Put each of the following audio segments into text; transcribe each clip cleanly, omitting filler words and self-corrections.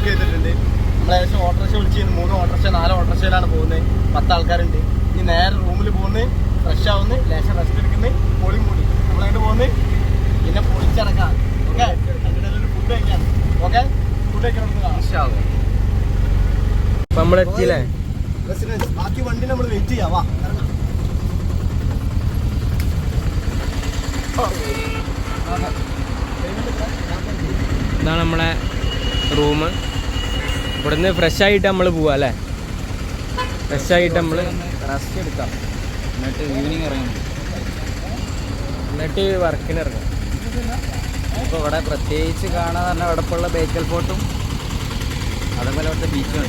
ചെയ്തിട്ടുണ്ട്. നമ്മളേകദേശം ഓട്ടോറിക്ഷ വിളിച്ച് 3 ഓട്ടോറിക്ഷ 4 ഓട്ടോറിക്ഷയിലാണ് പോകുന്നത്. 10 ആൾക്കാരുണ്ട്. ഇനി നേരെ റൂമിൽ പോകുന്നത്, ഫ്രഷ് ആവുന്നു, ലേശം റെസ്റ്റ് എടുക്കുന്നത്, പൊളിയും കൂടി നമ്മളായിട്ട് പോകുന്നത്. പിന്നെ പൊളിച്ചടക്കാം. ഓക്കെ, അതിൻ്റെ ഒരു ഫുഡ് കഴിക്കാൻ. ഓക്കെ, ഫുഡ് കഴിക്കണം. നമ്മളെത്തിയില്ലേ? ബാക്കി വണ്ടി നമ്മൾ വെയിറ്റ് ചെയ്യാം. വാ, ഇതാണ് നമ്മളെ റൂം. ഇവിടുന്ന് ഫ്രഷ് ആയിട്ട് നമ്മൾ പോവാ അല്ലേ? ഫ്രഷ് ആയിട്ട് നമ്മൾ റെസ്റ്റ് എടുക്കാം, എന്നിട്ട് ഈവനിങ് ഇറങ്ങും, എന്നിട്ട് വർക്കിന് ഇറങ്ങും. ഇപ്പോൾ ഇവിടെ പ്രത്യേകിച്ച് കാണാൻ പറഞ്ഞാൽ ഇവിടെ ഇപ്പോൾ ഉള്ള ബേക്കൽ ഫോർട്ടും അതേപോലെ ഇവിടുത്തെ ബീച്ചും.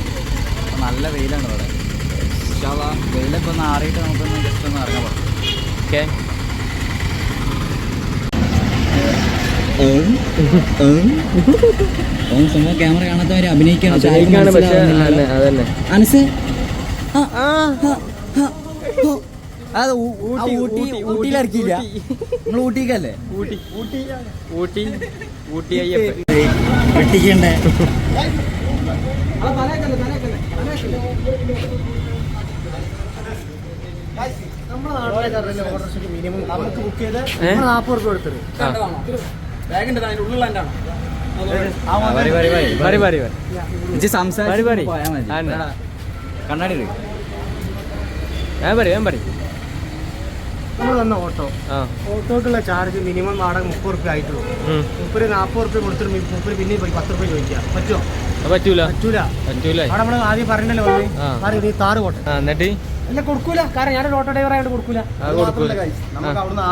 അപ്പോൾ നല്ല വെയിലാണ് ഇവിടെ. വെയിലൊക്കെ ഒന്ന് ആറിയിട്ട് നമുക്കൊന്ന് ജസ്റ്റ് ഒന്ന് ഇറങ്ങാൻ പറ്റും. ഓക്കെ, സംഭവം ക്യാമറ കാണാത്തവരെ അഭിനയിക്കാണ്. പക്ഷേ അതന്നെ അനസ് അത് ഊട്ടിയിലിറക്കിയില്ല, നിങ്ങൾ ഊട്ടിക്കല്ലേ? ഊട്ടി അയ്യപ്പ വെട്ടിക്കണ്ടേ? നമ്മുടെ നാട്ടിലെ ഓട്ടോറിക്ഷയ്ക്ക് മിനിമം നമുക്ക് ബുക്ക് ചെയ്ത് 40 രൂപ കൊടുത്തത്. ബാഗിൻ്റെ ഉള്ളിലാണ് കണ്ണാടി നമ്മൾ തന്ന ഓട്ടോക്കുള്ള ചാർജ് മിനിമം വാടക 30 രൂപ ആയിട്ടുള്ളൂ. 40 രൂപ കൊടുത്തിട്ട് 30 പിന്നെ 10 രൂപ ചോദിക്കാം. പറ്റുമോ? പറ്റൂല. അവിടെ നമ്മൾ ആദ്യം പറഞ്ഞല്ലോ താറ് കോട്ടെ എന്നിട്ട് അല്ല കൊടുക്കൂല. കാരണം ഞാനൊരു ഓട്ടോ ഡ്രൈവർ ആയിട്ട് കൊടുക്കൂല. നമുക്ക് അവിടുന്ന്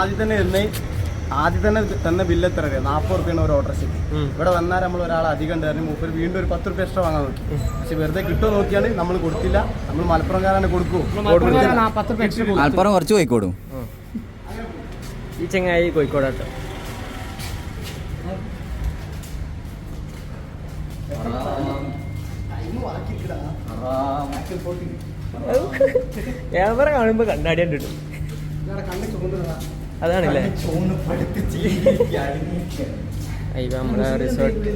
ആദ്യം തന്നെ തന്ന ബില്ല് എത്ര രൂപ? 40 രൂപയാണ് ഒരു ഓട്ടോറിക്ഷയ്ക്ക്. ഇവിടെ വന്നാൽ നമ്മൾ ഒരാൾ അധികം ഉണ്ടായിരുന്നു. മൂപ്പര് വീണ്ടും ഒരു 10 രൂപ എക്സ്ട്രാ വാങ്ങാൻ നോക്കി. പക്ഷെ വെറുതെ കിട്ടുമോ നോക്കിയാണ് നമ്മൾ കൊടുത്തില്ല. നമ്മൾ മലപ്പുറംകാരാണ് കൊടുക്കൂ. 10 രൂപ എക്സ്ട്രാ. മലപ്പുറം കുറച്ച് കോഴിക്കോടും. ഈ ചങ്ങായി കോഴിക്കോടാട്ടോ. ക്യാമറ കാണുമ്പോ കണ്ണാടി കണ്ടിട്ടു. അതാണല്ലേ നമ്മളെ റിസോർട്ട്.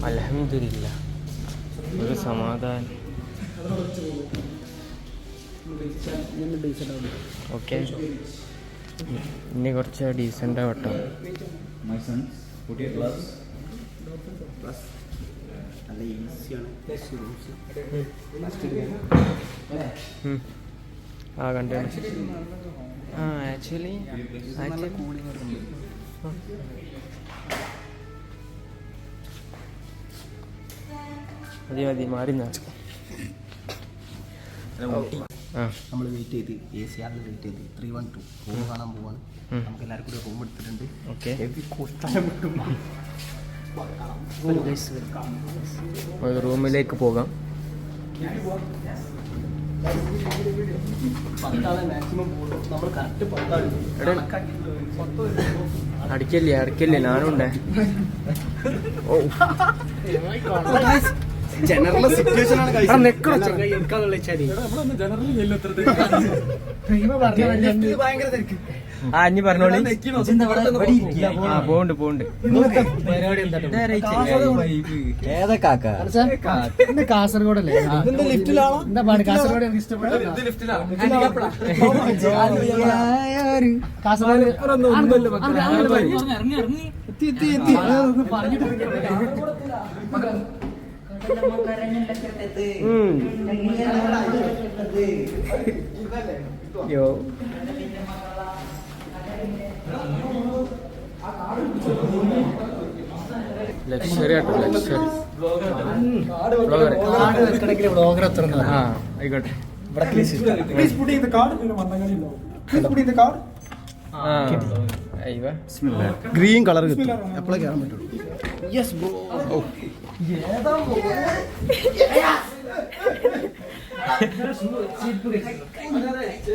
അൽഹംദുലില്ലാ, ഒരു സമാധാനം. ഓക്കെ, ഇനി കുറച്ച് ഡീസൻ്റ് ആവട്ടോ. കണ്ടു. ആക്ച്വലി മതി മാറി. നമ്മൾ വെയിറ്റ് ചെയ്ത് AC വെയിറ്റ് ചെയ്ത് 312 റൂം കാണാൻ പോവാണ്. നമുക്ക് എല്ലാവരും കൂടി റൂം എടുത്തിട്ടുണ്ട്. ഓക്കെ, റൂമിലേക്ക് പോകാം. അടിക്കല്ലേ ഞാനുണ്ടേ. ജനറൽ സിറ്റുവേഷൻ ആണ്. ഭയങ്കര തിരക്ക്. ഇനി പറഞ്ഞോളി. പോണ്ട് ഏതാ കാക്ക? കാസർഗോഡല്ലേ? എന്താ പാട്? കാസർഗോഡ് എനിക്ക് ഇഷ്ടപ്പെട്ടു. ലക്ഷറി ആട്ടോ, ലക്ഷറി. ആയിക്കോട്ടെ. ഗ്രീൻ കളർ കിട്ടും. എപ്പോഴേ കയറാൻ പറ്റുള്ളൂ. Yes bro.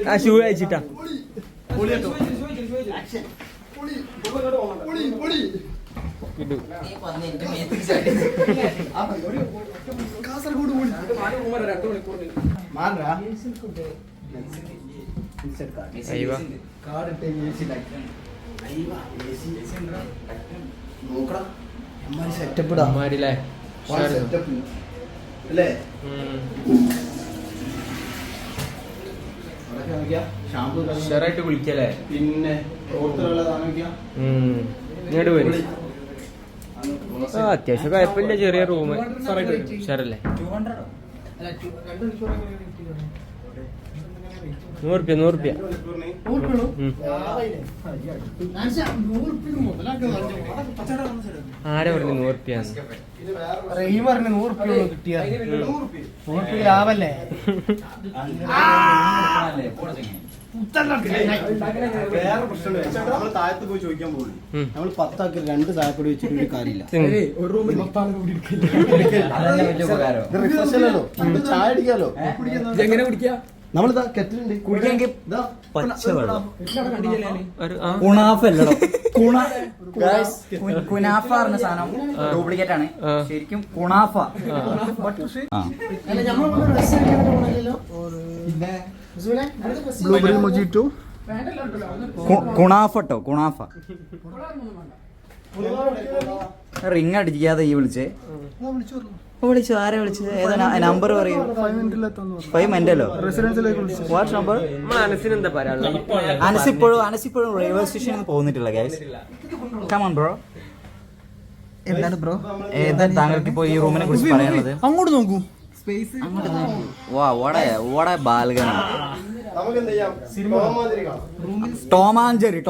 ആ ഷൂ അയച്ചിട്ടാ. കാസർഗോഡ് നോക്കടാ സെറ്റപ്പ് ഇടാ അമ്മാരില്ലേ സെറ്റപ്പ് അല്ലേ ഷാമ്പു ഉഷാറായിട്ട് കുളിക്കല്ലേ പിന്നെ റോട്ടിലുള്ള ഇങ്ങോട്ട് വരും അത്യാവശ്യം കുഴപ്പമില്ല ചെറിയ റൂം ഉഷാറല്ലേ 100 ആരെ പറഞ്ഞു 100 കിട്ടിയ ലാഭല്ലേ വേറെ പ്രശ്നമുണ്ട് നമ്മള് താഴത്ത് പോയി ചോദിക്കാൻ പോകും നമ്മൾ 10 ആക്കി 2 ചായപ്പൊടി വെച്ചിട്ട് ഒരു കാര്യമില്ല ഒരു റൂമിൽ റിഫ്രഷല്ലോ ചായ അടിക്കാലോ എങ്ങനെ കുടിക്കാ നമ്മളിതാ കെറ്റിലുണ്ട് കുടിക്കാമെങ്കിൽ കുനാഫ പറഞ്ഞ സാധനം ഡ്യൂപ്ലിക്കേറ്റ് ആണ് ശരിക്കും kunafa blueberry mojito കുണാഫട്ടോ kunafa ring അടിക്കാതെ ഈ വിളിച്ചേ വിളിച്ചു ആരെ വിളിച്ചത് ഏതാ നമ്പർ പറയൂ 5 മിനിറ്റല്ലോ വാട്സ് നമ്പർ അനസിപ്പോഴും റെയിൽവേ സ്റ്റേഷനിൽ പോന്നിട്ടില്ല ഗൈസ് കം ഓൺ ബ്രോ എന്താണ് ബ്രോ ഏതാ താങ്കൾക്ക് ഇപ്പോൾ ഈ റൂമിനെ കുറിച്ച് പറയാനുള്ളത് അങ്ങോട്ട് നോക്കൂ വാ ഓടെ ബാൽഗന നമുക്ക് എന്ത് ചെയ്യാം ടോമാഞ്ചേരി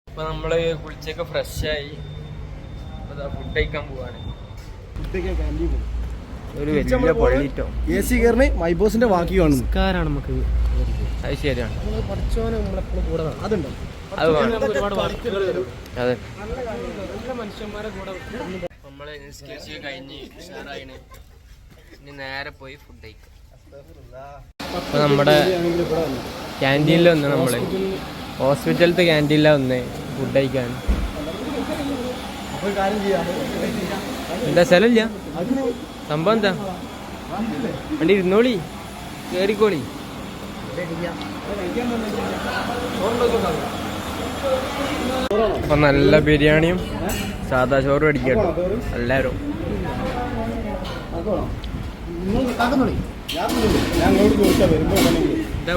ഇപ്പൊ നമ്മള് കുളിച്ചൊക്കെ ഫ്രഷായി ഫുഡ് കഴിക്കാൻ പോവാണ് ഒരു വലിയ പള്ളിട്ടോ AC കയറിന് മൈബോസിന്റെ ബാക്കി കാണുന്നു കാരാണ് നമുക്ക് അത് ശരിയാണ് അതുണ്ടോ അത് വേണം അതെ നമ്മള് നിസ്കരിച്ച് കഴിഞ്ഞ് ഉഷാറായിന് ഇനി നേരെ പോയി ഫുഡ് കഴിക്കാം അപ്പൊ നമ്മുടെ ക്യാൻറ്റീനിൽ വന്ന് നമ്മള് ഹോസ്പിറ്റലത്തെ ക്യാൻറ്റീനിലാണ് വന്നേ ഫുഡ് കഴിക്കാൻ എന്താ സ്ഥലമില്ല സംഭവം എന്താ വണ്ടി ഇരുന്നോളി കേറിക്കോളി അപ്പൊ നല്ല ബിരിയാണിയും സാദാ ചോറും അടിക്കട്ടോ എല്ലാരും എന്താ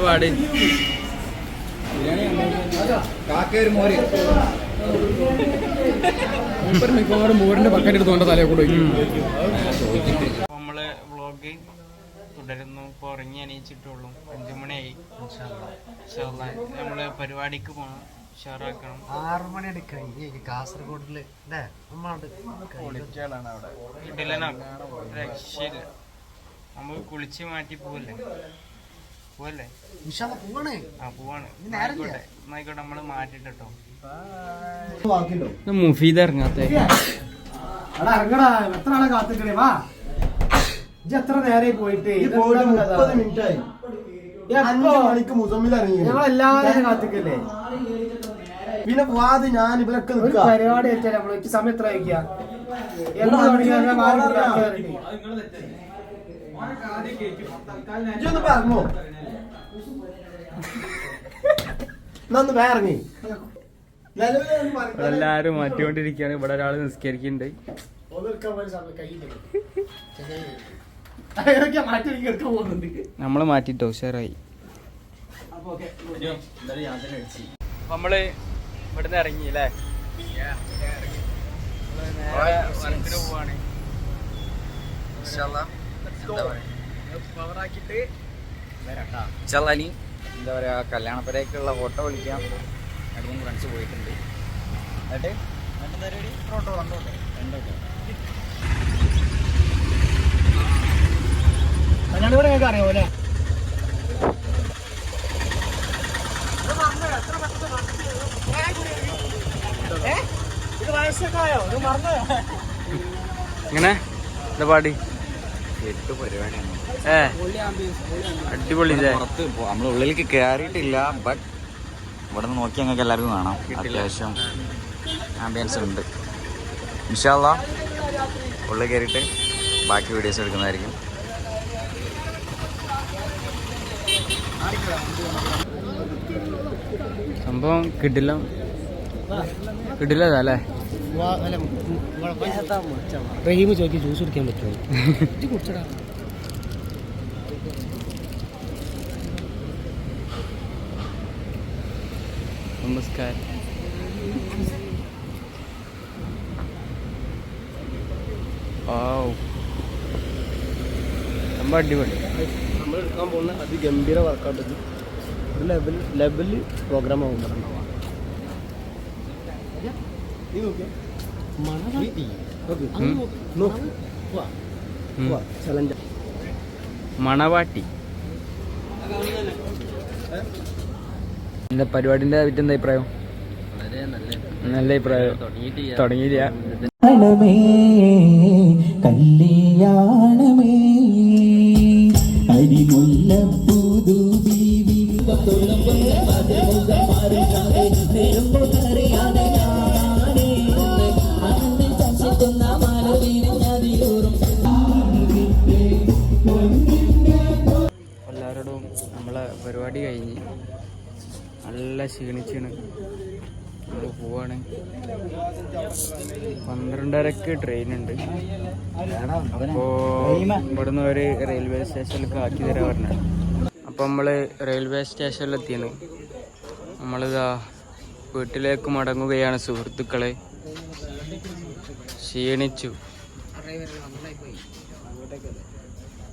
പാട് മൂരിന്റെ ബക്കറ്റ് എടുത്തോണ്ട തലയെ കൂടെ നമ്മള് വ്ളോഗ് തുടരുന്നു. ഇപ്പൊ ഉറങ്ങി എണീച്ചിട്ടുള്ളൂ. 5 മണിയായി. നമ്മള് പരിപാടിക്ക് പോണം, ഉഷാറാക്കണം. 6 മണി കാസർഗോഡില് രക്ഷയില്ല. നമുക്ക് കുളിച്ച് മാറ്റി പോവല്ലേ പോവാണ്. ആയിക്കോട്ടെ, നമ്മള് മാറ്റിട്ടോ. മുഫീദ് ഇറങ്ങാത്ത എത്ര ആളെ കാത്തിക്കണേ വാ. എത്ര നേരെ പോയിട്ട് 30 മിനിറ്റായി. 5 മണിക്ക് മുസമ്മിൽ ഇറങ്ങി. ഞങ്ങളെല്ലാവരും കാത്തിക്കല്ലേ. പിന്നെ വാത് ഞാൻ ഇവരൊക്കെ പരിപാടി വെച്ചാൽ നമ്മള് സമയം എത്ര വയ്ക്കുക പറഞ്ഞോ നന്ന് വേറങ്ങി. എല്ലാരും മാറ്റിക്കൊണ്ടിരിക്കുകയാണ്. ഇവിടെ ഒരാള് നിസ്കരിക്കുന്നുണ്ട്. നമ്മള് മാറ്റിട്ടോ, ഉഷാറായി. നമ്മള് ഇവിടുന്ന് ഇറങ്ങി അല്ലേ, വർക്കിന് പോവാണ്. എന്താ പറയാ, കല്യാണപ്പരേക്കുള്ള ഫോട്ടോ വിളിക്കാം. 2-3 ഫ്രണ്ട്സ് പോയിട്ടുണ്ട്. എന്നിട്ട് ഫോട്ടോ കണ്ടോട്ടെ. അറിയാമോ അല്ലേ? ഇങ്ങനെ എന്താ പാടി? 8 പരിപാടിയാണ്. അടിപൊളി. പുറത്ത് നമ്മൾ ഉള്ളിലേക്ക് കയറിയിട്ടില്ല, ബട്ട് ഇവിടെ നിന്ന് നോക്കി ഞങ്ങൾക്ക് എല്ലാവർക്കും കാണാം. അത്യാവശ്യം ആംബിയൻസ് ഉണ്ട്. ഇൻഷാ അല്ലാ ഉള്ളിൽ കയറിയിട്ട് ബാക്കി വീഡിയോസ് എടുക്കുന്നതായിരിക്കും. സംഭവം കിട്ടില്ല കിട്ടില്ലതല്ലേ? റഹീം ചോദിക്കി ജ്യൂസ് കുടിക്കാൻ പറ്റുമോ? കുടിച്ചടാ. നമസ്കാരം. സംഭവം അടിപൊളി. നമ്മൾ എടുക്കാൻ പോകുന്ന അതിഗംഭീര വർക്കൗട്ട് ഒരു ലെവല് പ്രോഗ്രാം ആകുമ്പോൾ മണവാട്ടി എന്താ പരിപാടിന്റെ പറ്റി എന്താ അഭിപ്രായം? നല്ല അഭിപ്രായം. തുടങ്ങിയില്ല. കല്യാണമേ അരിമുല്ലപ്പൂതു ബീവി എല്ലാവരോടും നമ്മളെ പരിപാടി കഴിഞ്ഞ് നല്ല ക്ഷീണിച്ചാണ് നമ്മൾ പോവാണ്. 12:30 ട്രെയിനുണ്ട്. അപ്പോൾ ഇവിടുന്ന് ഒരു റെയിൽവേ സ്റ്റേഷനിലേക്ക് ആക്കി തരാൻ പറഞ്ഞത്. അപ്പോൾ നമ്മൾ റെയിൽവേ സ്റ്റേഷനിലെത്തിയാണ്. നമ്മളിതാ വീട്ടിലേക്ക് മടങ്ങുകയാണ് സുഹൃത്തുക്കളെ.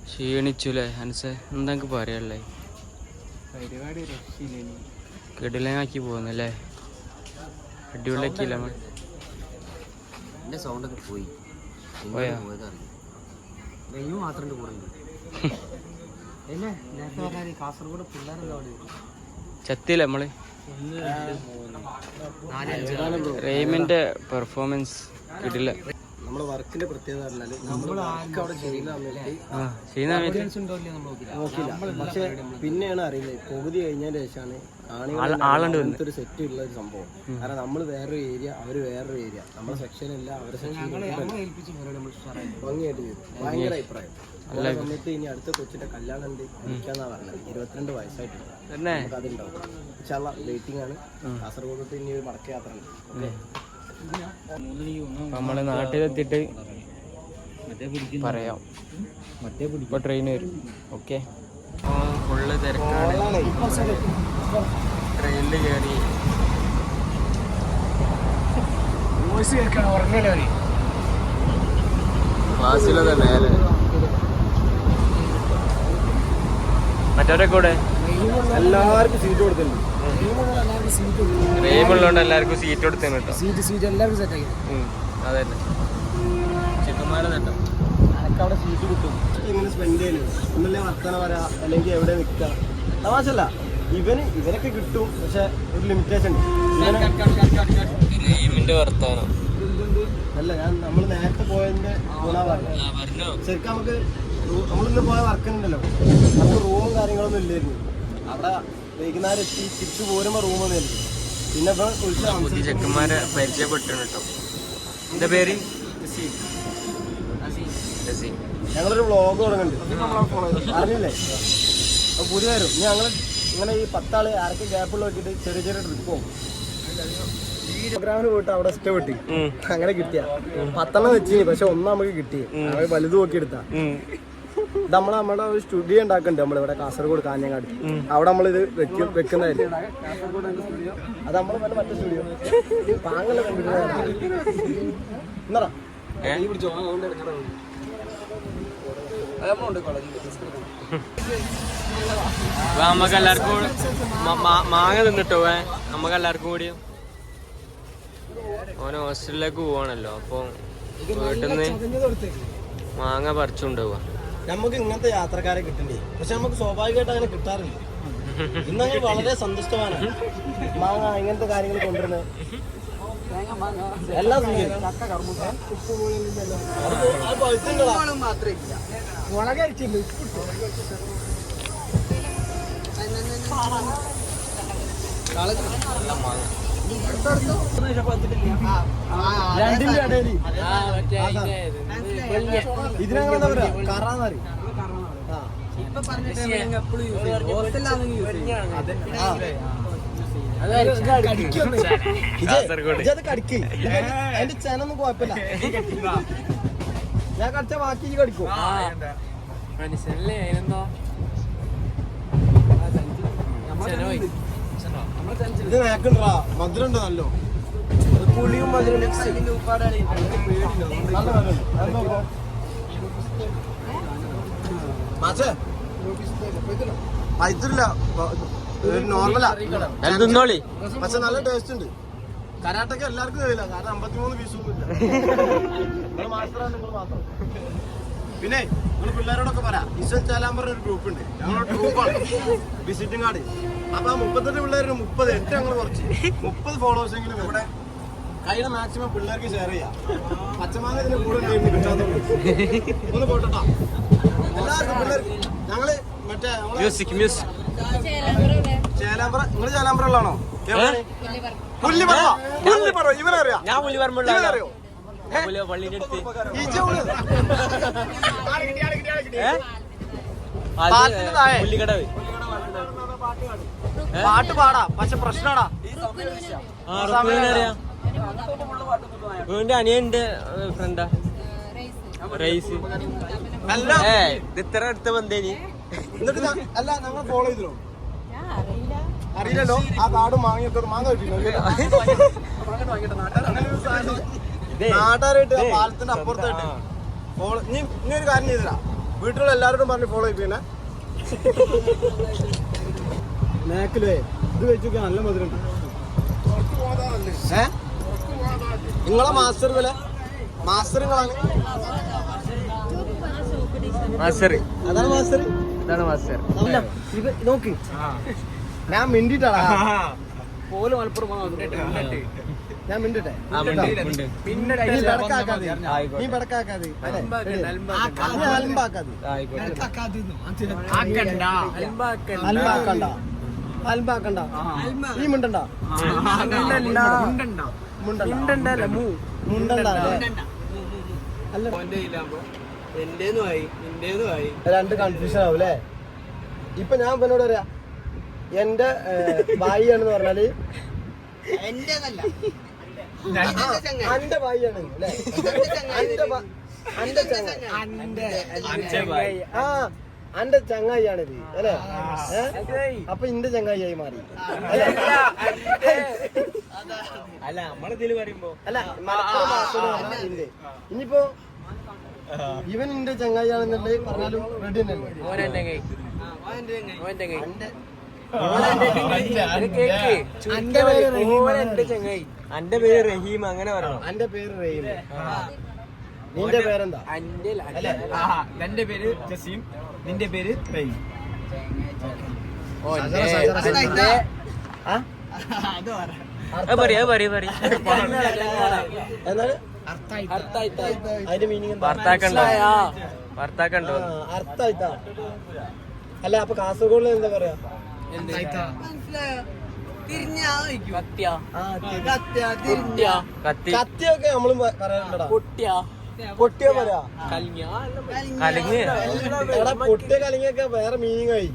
ക്ഷീണിച്ചുല്ലേ അനസേ? എന്താ പറയല്ലേ? പരിപാടി കിടിലനാക്കി പോകുന്നല്ലേ? അടിപൊളിയാക്കിയില്ല നമ്മൾ. എൻ്റെ സൗണ്ടൊക്കെ പോയി പോയാ? മാത്രം കാസർഗോഡ് പിള്ളേരല്ലോ ചത്തില്ല നമ്മള്. റെയിമിന്റെ പെർഫോമൻസ് കിടില. നമ്മുടെ വർക്കിന്റെ പ്രത്യേകത പറഞ്ഞാല് നമ്മൾ അവിടെ ചെയ്യുന്ന നോക്കില്ല. പക്ഷെ പിന്നെയാണ് അറിയുന്നത് പകുതി കഴിഞ്ഞതിന് ശേഷമാണ് ആളുകളുടെ ഒരു സെറ്റ് ഉള്ള ഒരു സംഭവം. കാരണം നമ്മൾ വേറൊരു ഏരിയ, അവര് വേറൊരു ഏരിയ, നമ്മുടെ സെക്ഷനില്ല അവരുടെ സെക്ഷൻ ഭംഗിയായിട്ട് ചെയ്തു. ഭയങ്കര അഭിപ്രായം. അതേ സമയത്ത് ഇനി അടുത്ത കൊച്ചിന്റെ കല്യാണം ഉണ്ട് എനിക്കാന്നാ പറഞ്ഞത്. 22 വയസ്സായിട്ടുണ്ട്. നമുക്ക് അതുണ്ടാവും. ഇൻഷാല്ലാ വെയിറ്റിംഗ് ആണ്. കാസർഗോഡ് ഇനി ഒരു മടക്ക യാത്ര ഉണ്ട്. നമ്മളെ നാട്ടിലെത്തിയിട്ട് പറയാം. ഇപ്പൊ ട്രെയിൻ വരും. ഓക്കെ. ഫുള്ള് തിരക്കാണ്. ട്രെയിനിൽ കയറി ക്ലാസ്സിലത് നേരെ മറ്റവരെ കൂടെ എല്ലാവർക്കും സീറ്റ് കൊടുത്തിട്ടുണ്ട്. റെയിമുള്ളതുകൊണ്ട് എല്ലാവർക്കും സീറ്റ് കൊടുത്തേന് കേട്ടോ. സീറ്റ് എല്ലാവർക്കും സെറ്റ് ആക്കി. അതന്നെ ചിക്കന്മാരെ നേട്ടം. അതൊക്കെ അവിടെ സീറ്റ് കിട്ടും. ഇങ്ങനെ സ്പെൻഡ് ചെയ്യല് ഒന്നല്ലേ വർത്തമാനം വരാ അല്ലെങ്കിൽ എവിടെ നിൽക്കുക തമാശല്ല. ഇവരൊക്കെ കിട്ടും. പക്ഷെ ഒരു ലിമിറ്റേഷൻ ഉണ്ട്. റെയിമിന്റെ വർത്താനം അല്ല നമ്മൾ നേരത്തെ പോയതിന്റെ ഗുണ പറഞ്ഞു. ശരിക്കും നമുക്ക് നമ്മളിന്ന് പോയ വർക്കുണ്ടല്ലോ, നമുക്ക് റൂമും കാര്യങ്ങളൊന്നും ഇല്ലായിരുന്നു. അവിടെ വൈകുന്നേരം എത്തി തിരിച്ചു പോരുമ്പോൾ റൂമൊന്നും ഇല്ല. പിന്നെ പുതിയ ചെക്കന്മാരെ പരിചയപ്പെട്ടിട്ടുണ്ട് കേട്ടോ. എന്റെ പേര് ഞങ്ങളൊരു വ്ളോഗ് തുടങ്ങുന്നുണ്ട്, അറിഞ്ഞില്ലേ? അപ്പോൾ പുതിയ വരും. ഞങ്ങൾ ഇങ്ങനെ ഈ 10 ആള് ആരൊക്കെ ഗ്യാപ്പുള്ള നോക്കിയിട്ട് ചെറിയ ചെറിയ ട്രിപ്പ് പോകും. പ്രോഗ്രാമിന് പോയിട്ട് അവിടെ ഇഷ്ടപ്പെട്ടി അങ്ങനെ കിട്ടിയ 10 വെച്ച്. പക്ഷെ ഒന്നും നമുക്ക് കിട്ടി. അവര് വലുത് നോക്കിയെടുത്താ. ഇത് നമ്മുടെ ഒരു സ്റ്റുഡിയോ ഉണ്ടാക്കുന്നുണ്ട് നമ്മളിവിടെ കാസർഗോഡ് കാഞ്ഞങ്ങാട്. അവിടെ നമ്മളിത് വെക്കുന്നതായിരിക്കും. അത് നമ്മൾ മറ്റേ സ്റ്റുഡിയോ പാങ്ങല കണ്ടിട്ടുണ്ടാ. നമുക്ക് എല്ലാവർക്കും മാങ്ങ തിന്നിട്ടോ. നമുക്ക് എല്ലാവർക്കും കൂടി ഓന് ഹോസ്റ്റലിലേക്ക് പോവാണല്ലോ. അപ്പൊ വീട്ടിൽ നിന്ന് മാങ്ങ പറിച്ചുകൊണ്ടുപോവാ. നമുക്ക് ഇങ്ങനത്തെ യാത്രക്കാരെ കിട്ടണ്ടേ? പക്ഷെ നമുക്ക് സ്വാഭാവികമായിട്ട് അങ്ങനെ കിട്ടാറില്ല. ഇന്നങ്ങനെ വളരെ സന്തുഷ്ടവാനാണ്. മാങ്ങ ഇങ്ങനത്തെ കാര്യങ്ങൾ കൊണ്ടുവരുന്നത് എല്ലാം രണ്ടിന്റെ ഇടയിൽ ഇതിനെന്താ പറയാ കറാന്നറി ഇജത് കടിക്ക് അതിന്റെ ചെനൊന്നും കുഴപ്പമില്ല ഞാൻ കടിച്ച ബാക്കി കടിക്കും മനസ്സിലല്ലേ അതിനെന്തോ ഇത് നേക്കണ്ടാ മധുരം ഉണ്ട് നല്ലോ പുളിയും മധുരം പൈത്തില്ല നോർമലാ തിന്നോളി പക്ഷെ നല്ല ടേസ്റ്റ് ഉണ്ട് കരാട്ടൊക്കെ എല്ലാവർക്കും കഴിയില്ല കാരണം 53 പീസൊന്നും ഇല്ല നിങ്ങൾ മാസ്റ്ററാണ് നിങ്ങൾ മാത്രം പിന്നെ നിങ്ങൾ പിള്ളേരോടൊക്കെ പറ ഇസൽ ചാലാമ്പർ ഒരു ഗ്രൂപ്പ് ഉണ്ട് ഞങ്ങളുടെ ഗ്രൂപ്പാണ് വിസിറ്റിംഗ് കാർഡ് അപ്പൊ ആ 38 പിള്ളേര് 38 ഞങ്ങൾ കുറച്ച് 30 ഫോളോവേഴ്സ് എങ്കിലും ഇവിടെ കയ്യിലെ മാക്സിമം പിള്ളേർക്ക് ഷെയർ ചെയ്യാം പച്ചമാങ്ങ ഇതിന്റെ കൂടെ കിട്ടാത്തുള്ളൂ ഒന്ന് പോട്ടോ എല്ലാവർക്കും പിള്ളേർക്ക് ഞങ്ങള് മറ്റേ ചേലാമ്പ്ര നിങ്ങൾ ചേലാമ്പ്ര ഉള്ളതാണോ പുല്ലിപ്പറ ഇവരറിയാം ഞാൻ ഇവരറിയോ പള്ളിന്റെ അടുത്ത് പുള്ളിക്കടവ് പാട്ട് പാടാ പക്ഷെ പ്രശ്നമാടാ അറിയാം അനിയന്റെ ഫ്രണ്ടാ റൈസ് ഇത്ര അടുത്ത ബന്ധേനി എന്നിട്ട് അല്ല ഞങ്ങൾ ഫോളോ ചെയ്തോ അറിയില്ലല്ലോ ആ കാർഡ് മാങ്ങിയൊക്കെ മാങ്ങ കിട്ടിയില്ല നാട്ടുകാരായിട്ട് ആ പാലത്തിന്റെ അപ്പുറത്തായിട്ട് ഫോളോ നീ ഒരു കാര്യം ചെയ്തില്ല വീട്ടിലുള്ള എല്ലാവരോടും പറഞ്ഞ് ഫോളോ ചെയ്യിപ്പിക്കണേ നേക്കിലേ ഇത് വെച്ചൊക്കെ നല്ല മധുരം നിങ്ങളെ മാസ്റ്റർ വില മാസ്റ്റർ നിങ്ങളാണ് അതാണ് മാസ്റ്റർ ഇതാണ് മാസ്റ്റർ നോക്ക് ഞാൻ മിണ്ടിട്ടാടാ ഞാൻ മിണ്ടട്ടെ നീ ബടക്കാക്കാതെ അൽബാക്കണ്ട നീ മുണ്ടണ്ട മുണ്ടണ്ട അല്ല രണ്ട് കൺഫ്യൂഷൻ ആവും അല്ലേ ഇപ്പൊ ഞാൻ എന്നോട് പറയാ എന്റെ ഭായിയാണെന്ന് പറഞ്ഞാല് അന്റെ ഭായിയാണ് അല്ലേ ആ അന്റെ ചങ്ങായിയാണിത് അല്ലേ അപ്പൊ ഇന്റെ ചങ്ങായിയായി മാറി അല്ല നമ്മളിതില് പറയുമ്പോ അല്ല ഇന്റെ ഇനിയിപ്പോ ഇവൻ ഇന്റെ ചങ്ങായിയാണെന്നുള്ളത് പറഞ്ഞാലും റെഡി തന്നെയല്ലേ അന്റെ പേര് റഹീം അങ്ങനെ പറയണം അന്റെ പേര് റഹീം നിന്റെ പേരെന്താ എന്റെ പേര് ജസീം നിന്റെ പേര് റഹീം എന്താണ് അതിന്റെ മീനിങ് ഭർത്താക്കണ്ടോ അർത്ഥായിട്ടാ അല്ല അപ്പൊ കാസർഗോഡിൽ എന്താ പറയാ കത്തിയൊക്കെ നമ്മളും പറയാറുണ്ടടാ പൊട്ടിയ പറയാ എടാ പൊട്ടിയ കലിങ്ങൊക്കെ വേറെ മീനിങ് ആയി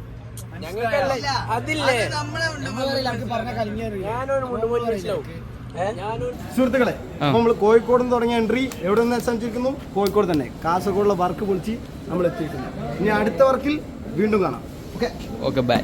സുഹൃത്തുക്കളെ നമ്മൾ കോഴിക്കോട് നിന്ന് തുടങ്ങിയ എൻട്രി എവിടെ നിന്ന് സഞ്ചരിക്കുന്നു കോഴിക്കോട് തന്നെ കാസർഗോഡുള്ള വർക്ക് പൊളിച്ച് നമ്മൾ എത്തിയിട്ടുണ്ട് ഇനി അടുത്ത വർക്കിൽ വീണ്ടും കാണാം ഓക്കെ ബൈ.